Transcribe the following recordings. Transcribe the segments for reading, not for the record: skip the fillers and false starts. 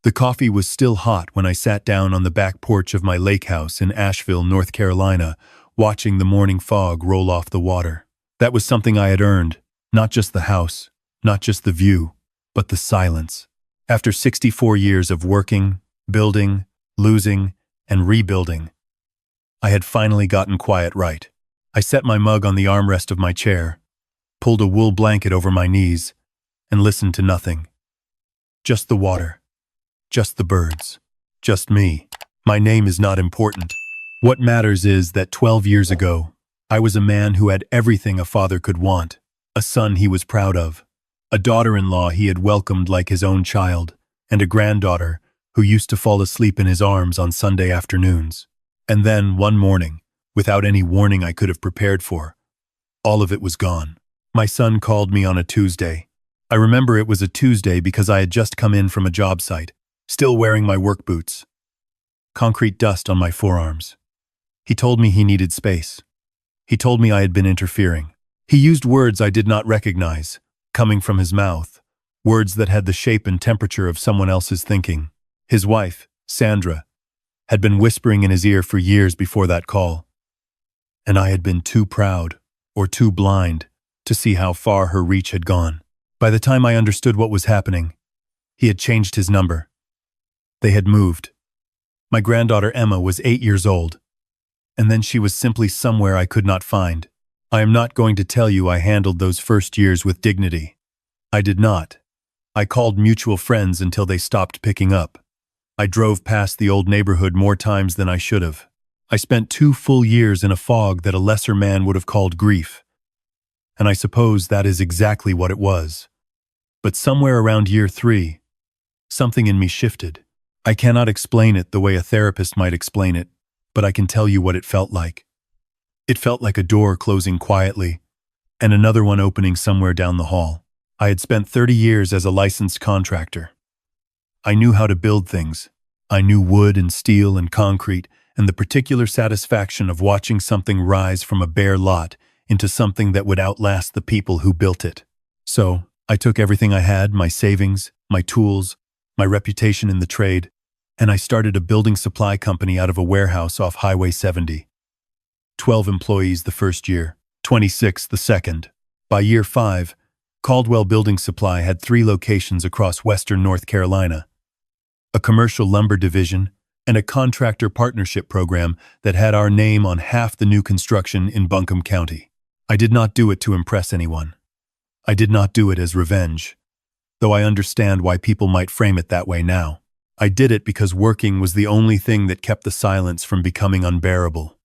The coffee was still hot when I sat down on the back porch of my lake house in Asheville, North Carolina, watching the morning fog roll off the water. That was something I had earned, not just the house, not just the view, but the silence. After 64 years of working, building, losing, and rebuilding, I had finally gotten quiet right. I set my mug on the armrest of my chair, pulled a wool blanket over my knees, and listened to nothing. Just the water. Just the birds. Just me. My name is not important. What matters is that 12 years ago, I was a man who had everything a father could want, a son he was proud of, a daughter-in-law he had welcomed like his own child, and a granddaughter who used to fall asleep in his arms on Sunday afternoons. And then, one morning, without any warning I could have prepared for, all of it was gone. My son called me on a Tuesday. I remember it was a Tuesday because I had just come in from a job site, still wearing my work boots. Concrete dust on my forearms. He told me he needed space. He told me I had been interfering. He used words I did not recognize, coming from his mouth, words that had the shape and temperature of someone else's thinking. His wife, Sandra, had been whispering in his ear for years before that call. And I had been too proud, or too blind, to see how far her reach had gone. By the time I understood what was happening, he had changed his number. They had moved. My granddaughter Emma was 8 years old, and then she was simply somewhere I could not find. I am not going to tell you I handled those first years with dignity. I did not. I called mutual friends until they stopped picking up. I drove past the old neighborhood more times than I should have. I spent 2 full years in a fog that a lesser man would have called grief. And I suppose that is exactly what it was. But somewhere around year 3, something in me shifted. I cannot explain it the way a therapist might explain it, but I can tell you what it felt like. It felt like a door closing quietly, and another one opening somewhere down the hall. I had spent 30 years as a licensed contractor. I knew how to build things. I knew wood and steel and concrete, and the particular satisfaction of watching something rise from a bare lot into something that would outlast the people who built it. So, I took everything I had, my savings, my tools, my reputation in the trade, and I started a building supply company out of a warehouse off Highway 70. 12 employees the first year, 26 the second. By year 5, Caldwell Building Supply had 3 locations across western North Carolina, a commercial lumber division, and a contractor partnership program that had our name on half the new construction in Buncombe County. I did not do it to impress anyone. I did not do it as revenge, though I understand why people might frame it that way now. I did it because working was the only thing that kept the silence from becoming unbearable.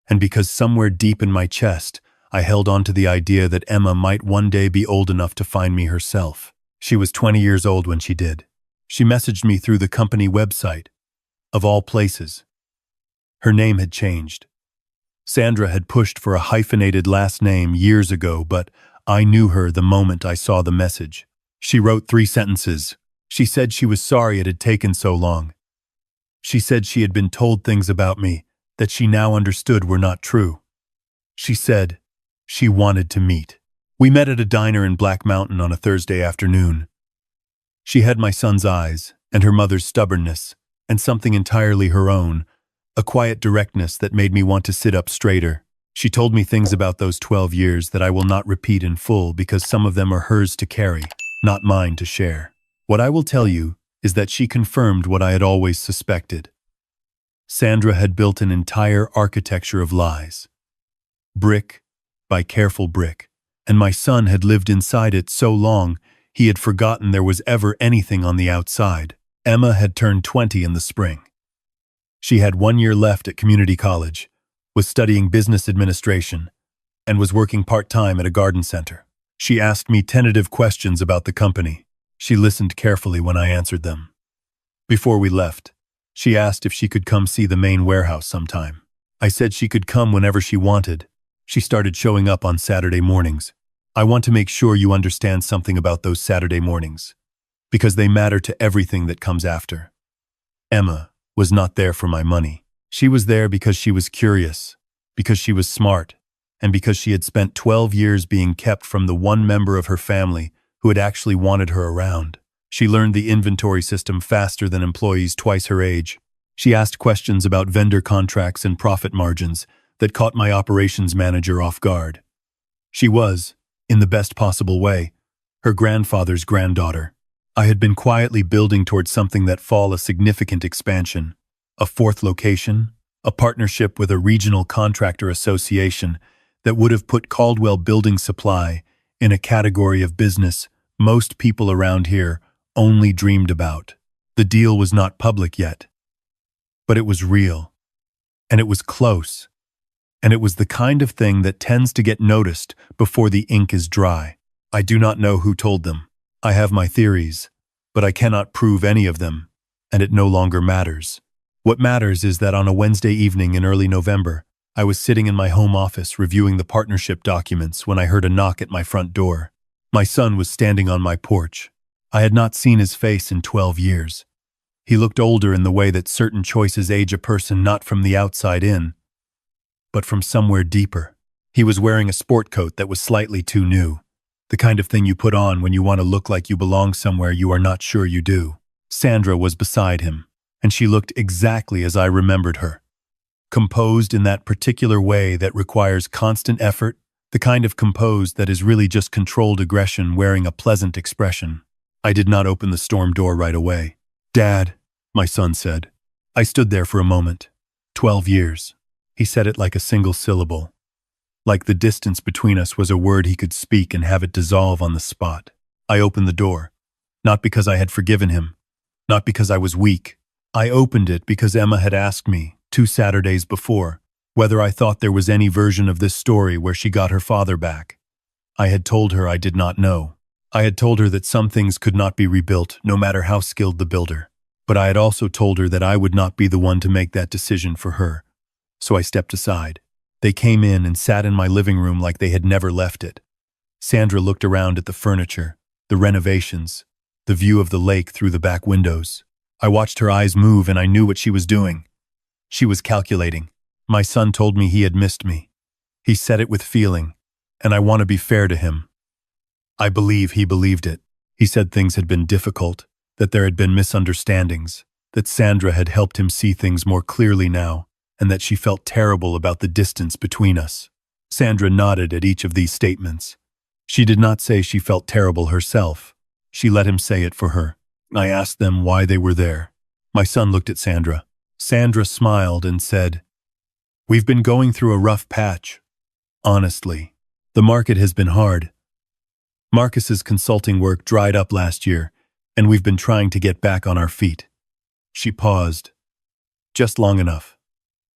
And because somewhere deep in my chest, I held on to the idea that Emma might one day be old enough to find me herself. She was 20 years old when she did. She messaged me through the company website, of all places. Her name had changed. Sandra had pushed for a hyphenated last name years ago, but I knew her the moment I saw the message. She wrote 3 sentences. She said she was sorry it had taken so long. She said she had been told things about me that she now understood were not true. She said she wanted to meet. We met at a diner in Black Mountain on a Thursday afternoon. She had my son's eyes and her mother's stubbornness and something entirely her own, a quiet directness that made me want to sit up straighter. She told me things about those 12 years that I will not repeat in full because some of them are hers to carry, not mine to share. What I will tell you is that she confirmed what I had always suspected. Sandra had built an entire architecture of lies. Brick by careful brick, and my son had lived inside it so long he had forgotten there was ever anything on the outside. Emma had turned 20 in the spring. She had 1 year left at community college, was studying business administration, and was working part-time at a garden center. She asked me tentative questions about the company. She listened carefully when I answered them. Before we left, she asked if she could come see the main warehouse sometime. I said she could come whenever she wanted. She started showing up on Saturday mornings. I want to make sure you understand something about those Saturday mornings, because they matter to everything that comes after. Emma was not there for my money. She was there because she was curious, because she was smart, and because she had spent 12 years being kept from the one member of her family who had actually wanted her around. She learned the inventory system faster than employees twice her age. She asked questions about vendor contracts and profit margins that caught my operations manager off guard. She was, in the best possible way, her grandfather's granddaughter. I had been quietly building towards something that fall a significant expansion, a fourth location, a partnership with a regional contractor association that would have put Caldwell Building Supply in a category of business most people around here only dreamed about. The deal was not public yet, but it was real, and it was close, and it was the kind of thing that tends to get noticed before the ink is dry. I do not know who told them. I have my theories, but I cannot prove any of them, and it no longer matters. What matters is that on a Wednesday evening in early November, I was sitting in my home office reviewing the partnership documents when I heard a knock at my front door. My son was standing on my porch. I had not seen his face in 12 years. He looked older in the way that certain choices age a person not from the outside in, but from somewhere deeper. He was wearing a sport coat that was slightly too new, the kind of thing you put on when you want to look like you belong somewhere you are not sure you do. Sandra was beside him, and she looked exactly as I remembered her. Composed in that particular way that requires constant effort, the kind of composed that is really just controlled aggression wearing a pleasant expression. I did not open the storm door right away. "Dad," my son said. I stood there for a moment. 12 years. He said it like a single syllable. Like the distance between us was a word he could speak and have it dissolve on the spot. I opened the door. Not because I had forgiven him. Not because I was weak. I opened it because Emma had asked me, 2 Saturdays before, whether I thought there was any version of this story where she got her father back. I had told her I did not know. I had told her that some things could not be rebuilt, no matter how skilled the builder. But I had also told her that I would not be the one to make that decision for her. So I stepped aside. They came in and sat in my living room like they had never left it. Sandra looked around at the furniture, the renovations, the view of the lake through the back windows. I watched her eyes move and I knew what she was doing. She was calculating. My son told me he had missed me. He said it with feeling, and I want to be fair to him. I believe he believed it. He said things had been difficult, that there had been misunderstandings, that Sandra had helped him see things more clearly now, and that she felt terrible about the distance between us. Sandra nodded at each of these statements. She did not say she felt terrible herself. She let him say it for her. I asked them why they were there. My son looked at Sandra. Sandra smiled and said, "We've been going through a rough patch. Honestly, the market has been hard. Marcus's consulting work dried up last year, and we've been trying to get back on our feet." She paused. Just long enough.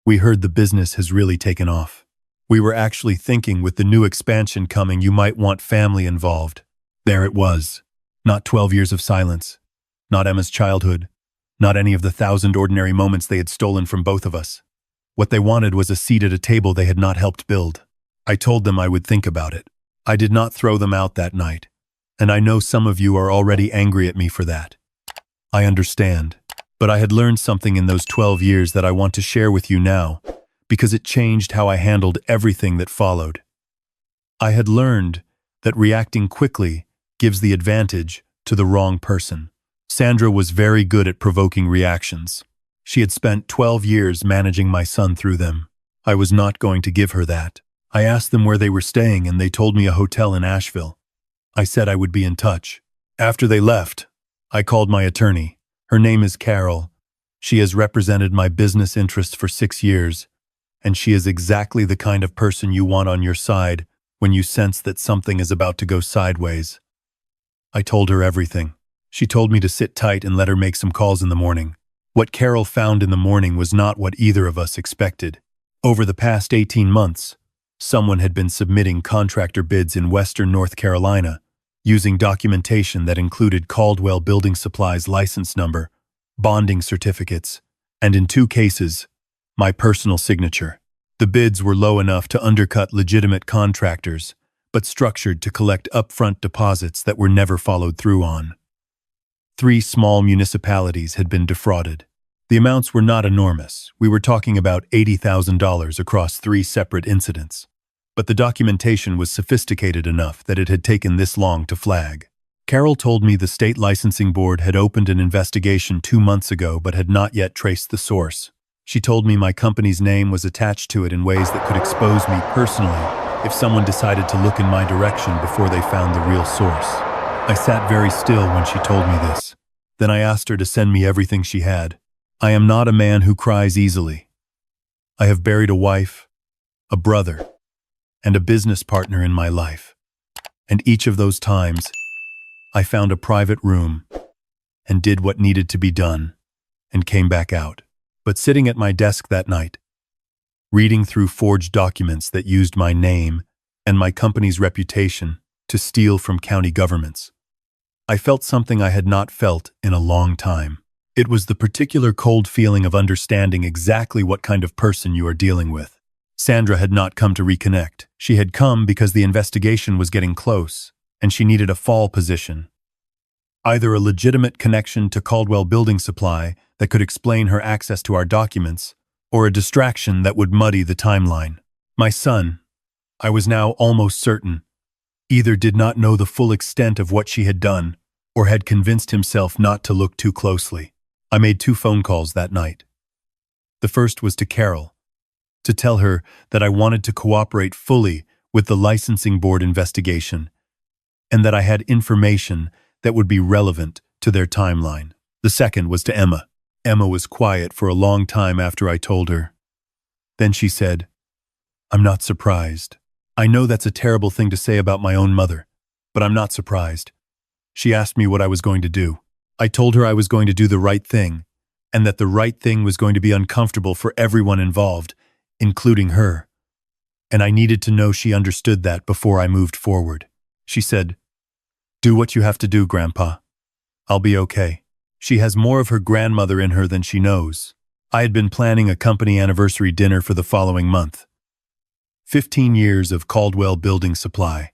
We heard the business has really taken off. We were actually thinking with the new expansion coming you might want family involved. There it was. Not 12 years of silence. Not Emma's childhood. Not any of the 1,000 ordinary moments they had stolen from both of us. What they wanted was a seat at a table they had not helped build. I told them I would think about it. I did not throw them out that night, and I know some of you are already angry at me for that. I understand, but I had learned something in those 12 years that I want to share with you now, because it changed how I handled everything that followed. I had learned that reacting quickly gives the advantage to the wrong person. Sandra was very good at provoking reactions. She had spent 12 years managing my son through them. I was not going to give her that. I asked them where they were staying and they told me a hotel in Asheville. I said I would be in touch. After they left, I called my attorney. Her name is Carol. She has represented my business interests for 6 years, and she is exactly the kind of person you want on your side when you sense that something is about to go sideways. I told her everything. She told me to sit tight and let her make some calls in the morning. What Carol found in the morning was not what either of us expected. Over the past 18 months, someone had been submitting contractor bids in Western North Carolina, using documentation that included Caldwell Building Supply's license number, bonding certificates, and in 2 cases, my personal signature. The bids were low enough to undercut legitimate contractors, but structured to collect upfront deposits that were never followed through on. 3 small municipalities had been defrauded. The amounts were not enormous. We were talking about $80,000 across 3 separate incidents. But the documentation was sophisticated enough that it had taken this long to flag. Carol told me the state licensing board had opened an investigation 2 months ago but had not yet traced the source. She told me my company's name was attached to it in ways that could expose me personally if someone decided to look in my direction before they found the real source. I sat very still when she told me this. Then I asked her to send me everything she had. I am not a man who cries easily. I have buried a wife, a brother, and a business partner in my life. And each of those times, I found a private room and did what needed to be done and came back out. But sitting at my desk that night, reading through forged documents that used my name and my company's reputation to steal from county governments, I felt something I had not felt in a long time. It was the particular cold feeling of understanding exactly what kind of person you are dealing with. Sandra had not come to reconnect. She had come because the investigation was getting close, and she needed a fall position. Either a legitimate connection to Caldwell Building Supply that could explain her access to our documents, or a distraction that would muddy the timeline. My son, I was now almost certain, either did not know the full extent of what she had done, or had convinced himself not to look too closely. I made 2 phone calls that night. The first was to Carol, to tell her that I wanted to cooperate fully with the licensing board investigation, and that I had information that would be relevant to their timeline. The second was to Emma. Emma was quiet for a long time after I told her. Then she said, "I'm not surprised. I know that's a terrible thing to say about my own mother, but I'm not surprised." She asked me what I was going to do. I told her I was going to do the right thing, and that the right thing was going to be uncomfortable for everyone involved, including her. And I needed to know she understood that before I moved forward. She said, "Do what you have to do, Grandpa. I'll be okay." She has more of her grandmother in her than she knows. I had been planning a company anniversary dinner for the following month. 15 years of Caldwell Building Supply.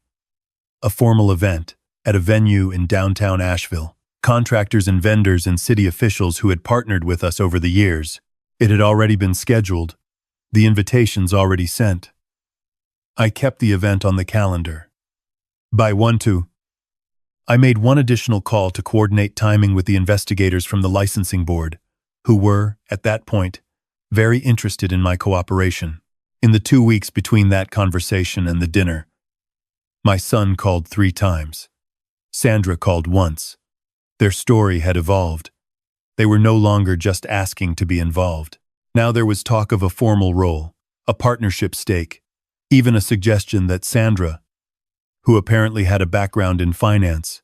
A formal event at a venue in downtown Asheville. Contractors and vendors and city officials who had partnered with us over the years. It had already been scheduled. The invitations already sent. I kept the event on the calendar. I made one additional call to coordinate timing with the investigators from the licensing board, who were, at that point, very interested in my cooperation. In the 2 weeks between that conversation and the dinner, my son called 3 times. Sandra called once. Their story had evolved. They were no longer just asking to be involved. Now there was talk of a formal role, a partnership stake, even a suggestion that Sandra, who apparently had a background in finance,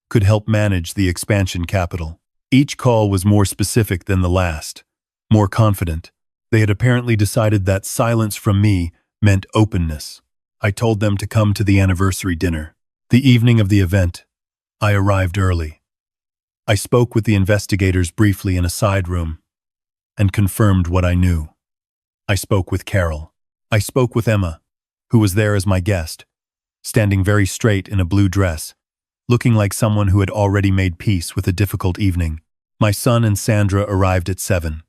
could help manage the expansion capital. Each call was more specific than the last, more confident. They had apparently decided that silence from me meant openness. I told them to come to the anniversary dinner. The evening of the event, I arrived early. I spoke with the investigators briefly in a side room and confirmed what I knew. I spoke with Carol. I spoke with Emma, who was there as my guest, standing very straight in a blue dress, looking like someone who had already made peace with a difficult evening. My son and Sandra arrived at 7.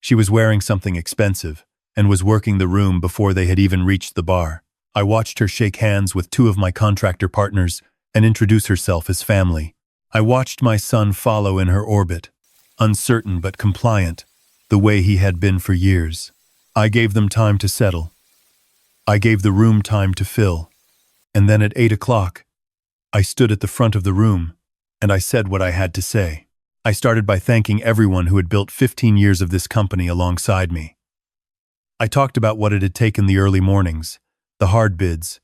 She was wearing something expensive and was working the room before they had even reached the bar. I watched her shake hands with 2 of my contractor partners and introduce herself as family. I watched my son follow in her orbit, uncertain but compliant, the way he had been for years. I gave them time to settle. I gave the room time to fill. And then at 8 o'clock, I stood at the front of the room, and I said what I had to say. I started by thanking everyone who had built 15 years of this company alongside me. I talked about what it had taken the early mornings, the hard bids,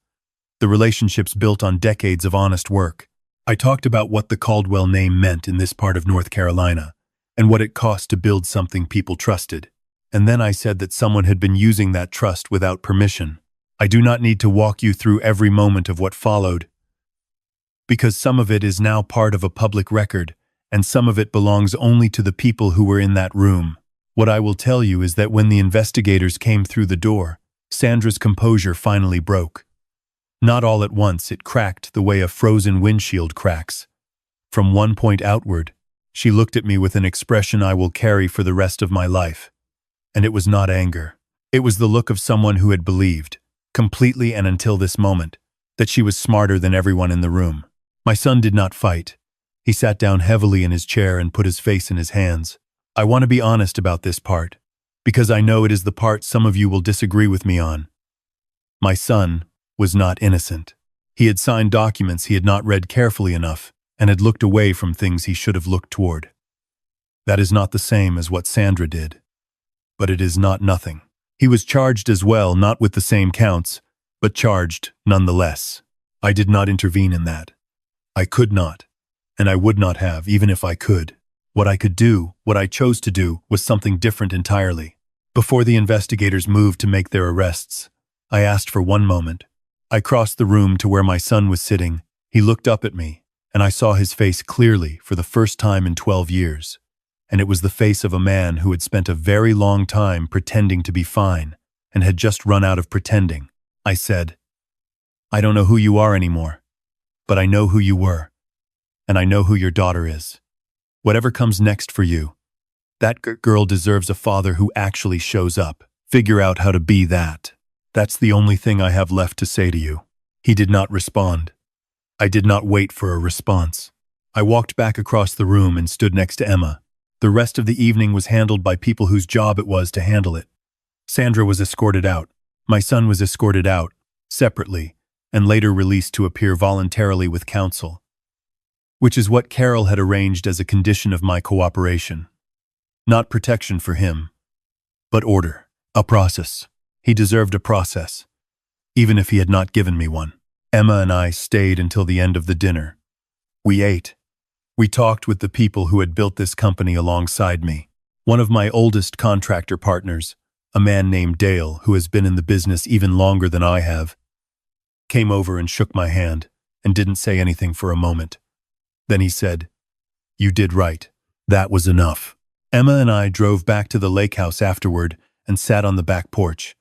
the relationships built on decades of honest work. I talked about what the Caldwell name meant in this part of North Carolina, and what it cost to build something people trusted. And then I said that someone had been using that trust without permission. I do not need to walk you through every moment of what followed, because some of it is now part of a public record, and some of it belongs only to the people who were in that room. What I will tell you is that when the investigators came through the door, Sandra's composure finally broke. Not all at once, it cracked the way a frozen windshield cracks. From one point outward, she looked at me with an expression I will carry for the rest of my life. And it was not anger. It was the look of someone who had believed, completely and until this moment, that she was smarter than everyone in the room. My son did not fight. He sat down heavily in his chair and put his face in his hands. I want to be honest about this part, because I know it is the part some of you will disagree with me on. My son was not innocent. He had signed documents he had not read carefully enough and had looked away from things he should have looked toward. That is not the same as what Sandra did. But it is not nothing. He was charged as well, not with the same counts, but charged nonetheless. I did not intervene in that. I could not, and I would not have, even if I could. What I could do, what I chose to do, was something different entirely. Before the investigators moved to make their arrests, I asked for one moment. I crossed the room to where my son was sitting. He looked up at me, and I saw his face clearly for the first time in 12 years. And it was the face of a man who had spent a very long time pretending to be fine and had just run out of pretending. I said, "I don't know who you are anymore, but I know who you were, and I know who your daughter is. Whatever comes next for you, that girl deserves a father who actually shows up. Figure out how to be that. That's the only thing I have left to say to you." He did not respond. I did not wait for a response. I walked back across the room and stood next to Emma. The rest of the evening was handled by people whose job it was to handle it. Sandra was escorted out. My son was escorted out, separately, and later released to appear voluntarily with counsel, which is what Carol had arranged as a condition of my cooperation. Not protection for him, but order, a process. He deserved a process, even if he had not given me one. Emma and I stayed until the end of the dinner. We ate. We talked with the people who had built this company alongside me. One of my oldest contractor partners, a man named Dale, who has been in the business even longer than I have, came over and shook my hand and didn't say anything for a moment. Then he said, "You did right. That was enough." Emma and I drove back to the lake house afterward and sat on the back porch,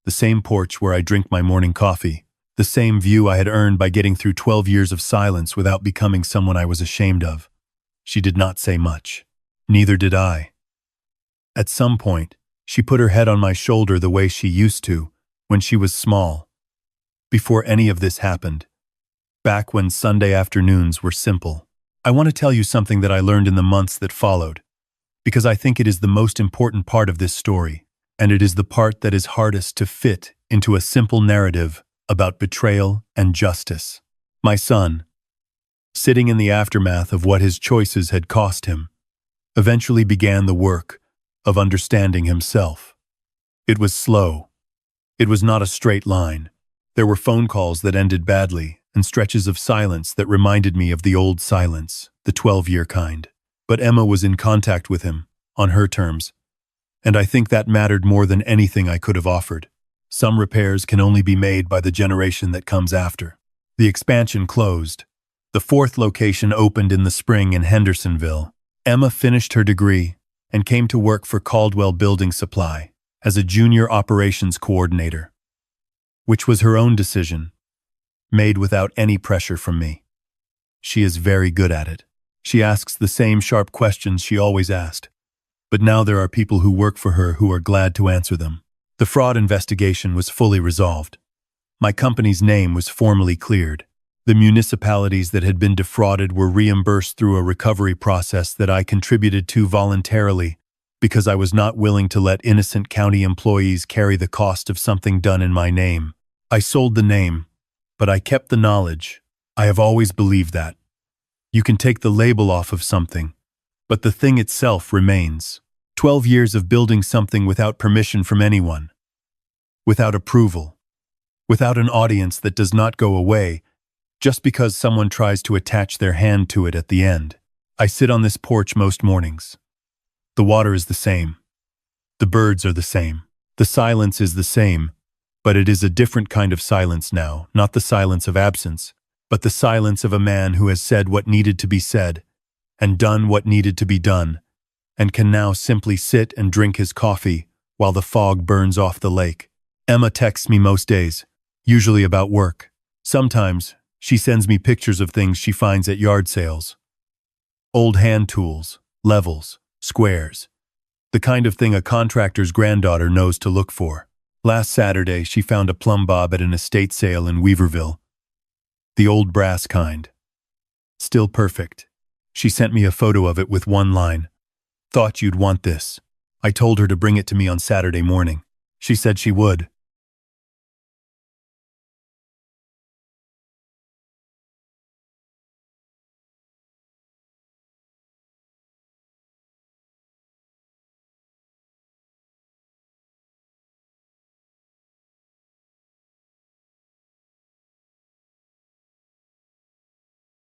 the same porch where I drink my morning coffee, the same view I had earned by getting through 12 years of silence without becoming someone I was ashamed of. She did not say much. Neither did I. At some point, she put her head on my shoulder the way she used to when she was small, before any of this happened, back when Sunday afternoons were simple. I want to tell you something that I learned in the months that followed, because I think it is the most important part of this story, and it is the part that is hardest to fit into a simple narrative about betrayal and justice. My son, sitting in the aftermath of what his choices had cost him, eventually began the work of understanding himself. It was slow. It was not a straight line. There were phone calls that ended badly and stretches of silence that reminded me of the old silence, the 12-year kind. But Emma was in contact with him, on her terms, and I think that mattered more than anything I could have offered. Some repairs can only be made by the generation that comes after. The expansion closed. The 4th location opened in the spring in Hendersonville. Emma finished her degree and came to work for Caldwell Building Supply as a junior operations coordinator, which was her own decision, made without any pressure from me. She is very good at it. She asks the same sharp questions she always asked, but now there are people who work for her who are glad to answer them. The fraud investigation was fully resolved. My company's name was formally cleared. The municipalities that had been defrauded were reimbursed through a recovery process that I contributed to voluntarily because I was not willing to let innocent county employees carry the cost of something done in my name. I sold the name, but I kept the knowledge. I have always believed that. You can take the label off of something, but the thing itself remains. 12 years of building something without permission from anyone, without approval, without an audience that does not go away just because someone tries to attach their hand to it at the end. I sit on this porch most mornings. The water is the same. The birds are the same. The silence is the same, but it is a different kind of silence now, not the silence of absence, but the silence of a man who has said what needed to be said and done what needed to be done, and can now simply sit and drink his coffee while the fog burns off the lake. Emma texts me most days, usually about work. Sometimes, she sends me pictures of things she finds at yard sales. Old hand tools, levels, squares. The kind of thing a contractor's granddaughter knows to look for. Last Saturday, she found a plumb bob at an estate sale in Weaverville. The old brass kind. Still perfect. She sent me a photo of it with one line. Thought you'd want this. I told her to bring it to me on Saturday morning. She said she would.